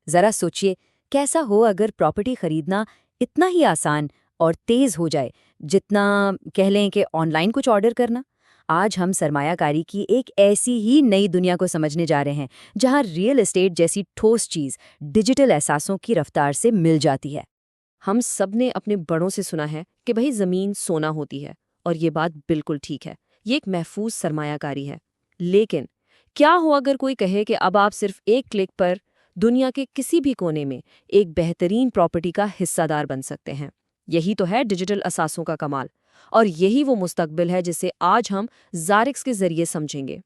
ذرا سوچئے کیسا ہو اگر پراپرٹی خریدنا اتنا ہی آسان اور تیز ہو جائے جتنا کہہ لیں کہ آن لائن کچھ آرڈر کرنا۔ آج ہم سرمایہ کاری کی ایک ایسی ہی نئی دنیا کو سمجھنے جا رہے ہیں جہاں ریئل اسٹیٹ جیسی ٹھوس چیز ڈیجیٹل احساسوں کی رفتار سے مل جاتی ہے۔ ہم سب نے اپنے بڑوں سے سنا ہے کہ بھئی زمین سونا ہوتی ہے، اور یہ بات بالکل ٹھیک ہے، یہ ایک محفوظ سرمایہ کاری ہے۔ لیکن کیا ہو اگر کوئی کہے کہ اب آپ صرف ایک کلک پر دنیا کے کسی بھی کونے میں ایک بہترین پراپرٹی کا حصہ دار بن سکتے ہیں؟ یہی تو ہے ڈیجیٹل اثاثوں کا کمال، اور یہی وہ مستقبل ہے جسے آج ہم زارکس کے ذریعے سمجھیں گے۔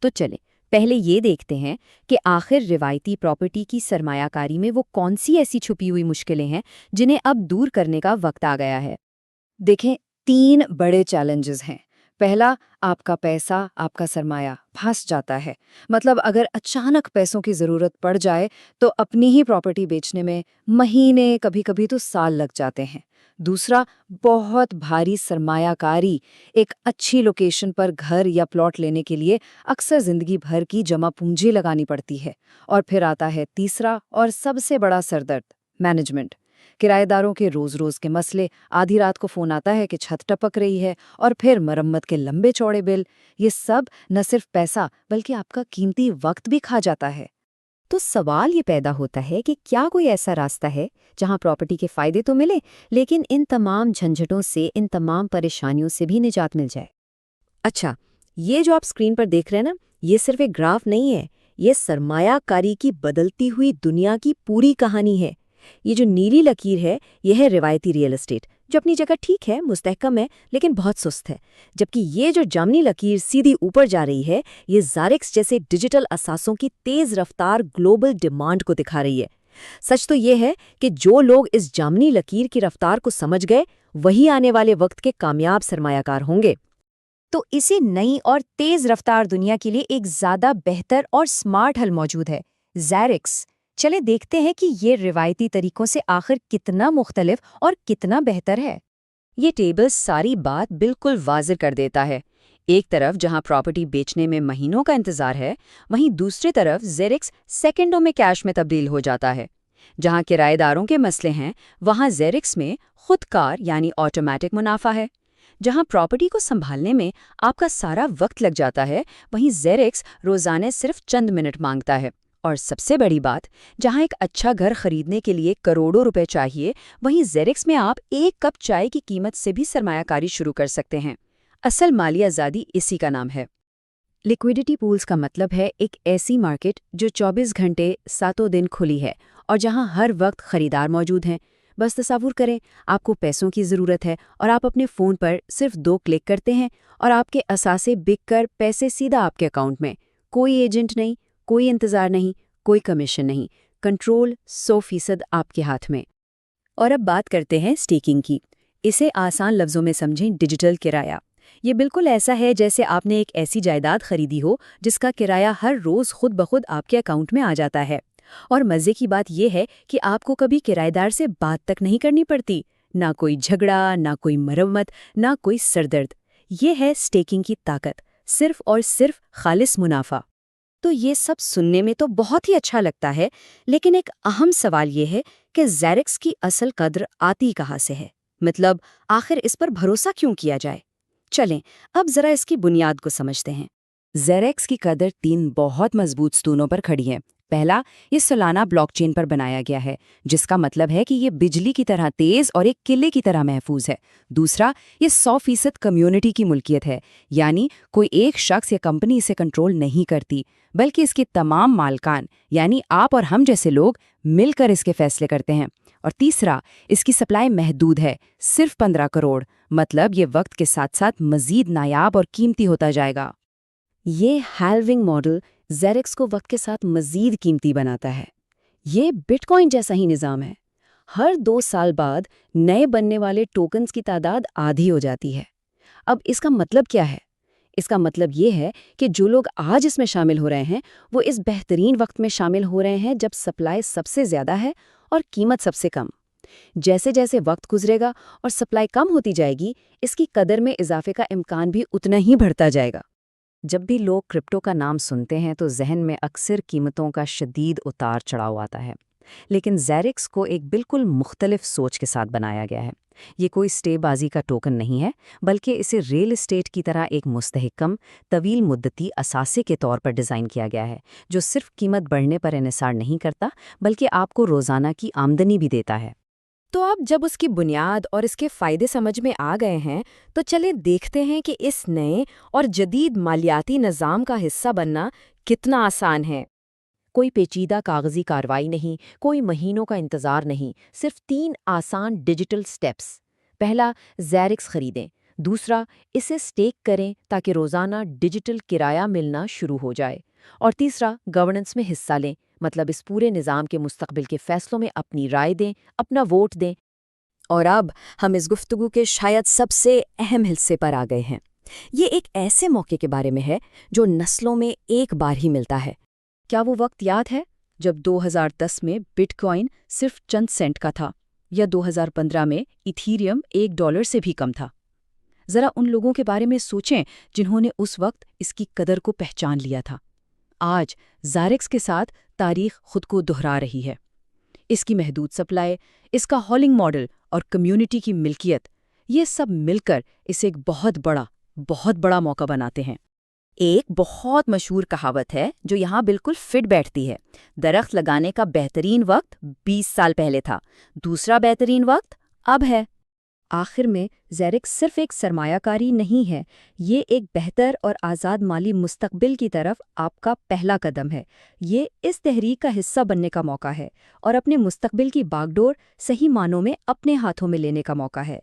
تو چلیں پہلے یہ دیکھتے ہیں کہ آخر روایتی پراپرٹی کی سرمایہ کاری میں وہ کون سی ایسی چھپی ہوئی مشکلیں ہیں جنہیں اب دور کرنے کا وقت آ گیا ہے۔ دیکھیں 3 بڑے چیلنجز ہیں۔ پہلا، آپ کا پیسہ، آپ کا سرمایہ پھنس جاتا ہے۔ مطلب اگر اچانک پیسوں کی ضرورت پڑ جائے تو اپنی ہی پراپرٹی بیچنے میں مہینے، کبھی کبھی تو سال لگ جاتے ہیں۔ دوسرا، بہت بھاری سرمایہ کاری۔ ایک اچھی لوکیشن پر گھر یا پلاٹ لینے کے لیے اکثر زندگی بھر کی جمع پونجی لگانی پڑتی ہے۔ اور پھر آتا ہے تیسرا اور سب سے بڑا سردرد، مینجمنٹ۔ کرایہ داروں کے روز روز کے مسئلے، آدھی رات کو فون آتا ہے کہ چھت ٹپک رہی ہے، اور پھر مرمت کے لمبے چوڑے بل۔ یہ سب نہ صرف پیسہ بلکہ آپ کا قیمتی وقت بھی کھا جاتا ہے۔ تو سوال یہ پیدا ہوتا ہے کہ کیا کوئی ایسا راستہ ہے جہاں پراپرٹی کے فائدے تو ملے لیکن ان تمام جھنجھٹوں سے، ان تمام پریشانیوں سے بھی نجات مل جائے؟ اچھا، یہ جو آپ اسکرین پر دیکھ رہے ہیں نا، یہ صرف ایک گراف نہیں ہے، یہ سرمایہ کاری کی بدلتی ہوئی دنیا کی پوری کہانی ہے۔ یہ جو نیلی لکیر ہے، یہ ہے روایتی ریئل اسٹیٹ، جو اپنی جگہ ٹھیک ہے، مستحکم ہے، لیکن بہت سست ہے۔ جبکہ یہ جو جامنی لکیر سیدھی اوپر جا رہی ہے، یہ زارکس جیسے ڈیجیٹل اثاثوں کی تیز رفتار گلوبل ڈیمانڈ کو دکھا رہی ہے۔ سچ تو یہ ہے کہ جو لوگ اس جامنی لکیر کی رفتار کو سمجھ گئے، وہی آنے والے وقت کے کامیاب سرمایہ کار ہوں گے۔ تو اسی نئی اور تیز رفتار دنیا کے لیے ایک زیادہ بہتر اور سمارٹ حل موجود ہے، زارکس۔ چلے دیکھتے ہیں کہ یہ روایتی طریقوں سے آخر کتنا مختلف اور کتنا بہتر ہے۔ یہ ٹیبل ساری بات بالکل واضح کر دیتا ہے۔ ایک طرف جہاں پراپرٹی بیچنے میں مہینوں کا انتظار ہے، وہیں دوسری طرف زارکس سیکنڈوں میں کیش میں تبدیل ہو جاتا ہے۔ جہاں کرایہ داروں کے مسئلے ہیں، وہاں زارکس میں خود کار یعنی آٹومیٹک منافع ہے۔ جہاں پراپرٹی کو سنبھالنے میں آپ کا سارا وقت لگ جاتا ہے، وہیں زارکس روزانہ صرف چند منٹ مانگتا ہے۔ اور سب سے بڑی بات، جہاں ایک اچھا گھر خریدنے کے لیے کروڑوں روپے چاہیے، وہیں زارکس میں آپ ایک کپ چائے کی قیمت سے بھی سرمایہ کاری شروع کر سکتے ہیں۔ اصل مالی آزادی اسی کا نام ہے۔ لیکویڈیٹی پولز کا مطلب ہے ایک ایسی مارکیٹ جو 24 گھنٹے 7 دن کھلی ہے اور جہاں ہر وقت خریدار موجود ہیں۔ بس تصور کریں آپ کو پیسوں کی ضرورت ہے اور آپ اپنے فون پر صرف 2 کلک کرتے ہیں اور آپ کے اثاثے بک کر پیسے سیدھا آپ کے اکاؤنٹ میں۔ کوئی ایجنٹ نہیں، کوئی انتظار نہیں، کوئی کمیشن نہیں، کنٹرول 100% آپ کے ہاتھ میں۔ اور اب بات کرتے ہیں اسٹیکنگ کی۔ اسے آسان لفظوں میں سمجھیں ڈیجیٹل کرایہ۔ یہ بالکل ایسا ہے جیسے آپ نے ایک ایسی جائیداد خریدی ہو جس کا کرایہ ہر روز خود بخود آپ کے اکاؤنٹ میں آ جاتا ہے۔ اور مزے کی بات یہ ہے کہ آپ کو کبھی کرایہ دار سے بات تک نہیں کرنی پڑتی، نہ کوئی جھگڑا، نہ کوئی مرمت، نہ کوئی سردرد۔ یہ ہے اسٹیکنگ کی طاقت، صرف اور صرف خالص منافع۔ تو یہ سب سننے میں تو بہت ہی اچھا لگتا ہے، لیکن ایک اہم سوال یہ ہے کہ زارکس کی اصل قدر آتی کہاں سے ہے؟ مطلب آخر اس پر بھروسہ کیوں کیا جائے؟ چلیں اب ذرا اس کی بنیاد کو سمجھتے ہیں۔ زارکس کی قدر 3 بہت مضبوط ستونوں پر کھڑی ہے۔ پہلا، یہ سولانہ بلاک چین پر بنایا گیا ہے، جس کا مطلب ہے کہ یہ بجلی کی طرح تیز اور ایک قلعے کی طرح محفوظ ہے۔ دوسرا، یہ 100% کمیونٹی کی ملکیت ہے، یعنی کوئی ایک شخص یا کمپنی اسے کنٹرول نہیں کرتی، بلکہ اس کے تمام مالکان یعنی آپ اور ہم جیسے لوگ مل کر اس کے فیصلے کرتے ہیں۔ اور تیسرا، اس کی سپلائی محدود ہے، صرف 15 کروڑ، مطلب یہ وقت کے ساتھ ساتھ مزید نایاب اور قیمتی ہوتا جائے گا۔ یہ ہیلونگ ماڈل زارکس کو وقت کے ساتھ مزید قیمتی بناتا ہے۔ یہ بٹ کوائن جیسا ہی نظام ہے۔ ہر 2 سال بعد نئے بننے والے ٹوکنز کی تعداد آدھی ہو جاتی ہے۔ اب اس کا مطلب کیا ہے؟ اس کا مطلب یہ ہے کہ جو لوگ آج اس میں شامل ہو رہے ہیں، وہ اس بہترین وقت میں شامل ہو رہے ہیں جب سپلائی سب سے زیادہ ہے اور قیمت سب سے کم۔ جیسے جیسے وقت گزرے گا اور سپلائی کم ہوتی جائے گی، اس کی قدر میں اضافے کا امکان بھی اتنا ہی بڑھتا جائے گا۔ جب بھی لوگ کرپٹو کا نام سنتے ہیں تو ذہن میں اکثر قیمتوں کا شدید اتار چڑھاؤ آتا ہے۔ لیکن زیرکس کو ایک بالکل مختلف سوچ کے ساتھ بنایا گیا ہے۔ یہ کوئی سٹے بازی کا ٹوکن نہیں ہے، بلکہ اسے ریل اسٹیٹ کی طرح ایک مستحکم، طویل مدتی اثاثے کے طور پر ڈیزائن کیا گیا ہے، جو صرف قیمت بڑھنے پر انحصار نہیں کرتا، بلکہ آپ کو روزانہ کی آمدنی بھی دیتا ہے۔ تو اب جب اس کی بنیاد اور اس کے فائدے سمجھ میں آ گئے ہیں، تو چلے دیکھتے ہیں کہ اس نئے اور جدید مالیاتی نظام کا حصہ بننا کتنا آسان ہے۔ کوئی پیچیدہ کاغذی کارروائی نہیں، کوئی مہینوں کا انتظار نہیں، صرف 3 آسان ڈیجیٹل سٹیپس۔ پہلا، زیرکس خریدیں۔ دوسرا، اسے سٹیک کریں تاکہ روزانہ ڈیجیٹل کرایہ ملنا شروع ہو جائے۔ اور تیسرا، گورننس میں حصہ لیں، مطلب اس پورے نظام کے مستقبل کے فیصلوں میں اپنی رائے دیں، اپنا ووٹ دیں۔ اور اب ہم اس گفتگو کے شاید سب سے اہم حصے پر آ گئے ہیں۔ یہ ایک ایسے موقع کے بارے میں ہے جو نسلوں میں ایک بار ہی ملتا ہے۔ کیا وہ وقت یاد ہے جب 2010 میں بٹ کوائن صرف چند سینٹ کا تھا، یا 2015 میں ایتھیریم $1 سے بھی کم تھا؟ ذرا ان لوگوں کے بارے میں سوچیں جنہوں نے اس وقت اس کی قدر کو پہچان لیا تھا۔ آج زیرکس کے ساتھ تاریخ خود کو دہرا رہی ہے۔ اس کی محدود سپلائی، اس کا ہالنگ ماڈل اور کمیونٹی کی ملکیت، یہ سب مل کر اسے ایک بہت بڑا موقع بناتے ہیں۔ ایک بہت مشہور کہاوت ہے جو یہاں بالکل فٹ بیٹھتی ہے۔ درخت لگانے کا بہترین وقت 20 سال پہلے تھا، دوسرا بہترین وقت اب ہے۔ آخر میں زیرکس صرف ایک سرمایہ کاری نہیں ہے، یہ ایک بہتر اور آزاد مالی مستقبل کی طرف آپ کا پہلا قدم ہے۔ یہ اس تحریک کا حصہ بننے کا موقع ہے اور اپنے مستقبل کی باگڈور صحیح معنوں میں اپنے ہاتھوں میں لینے کا موقع ہے۔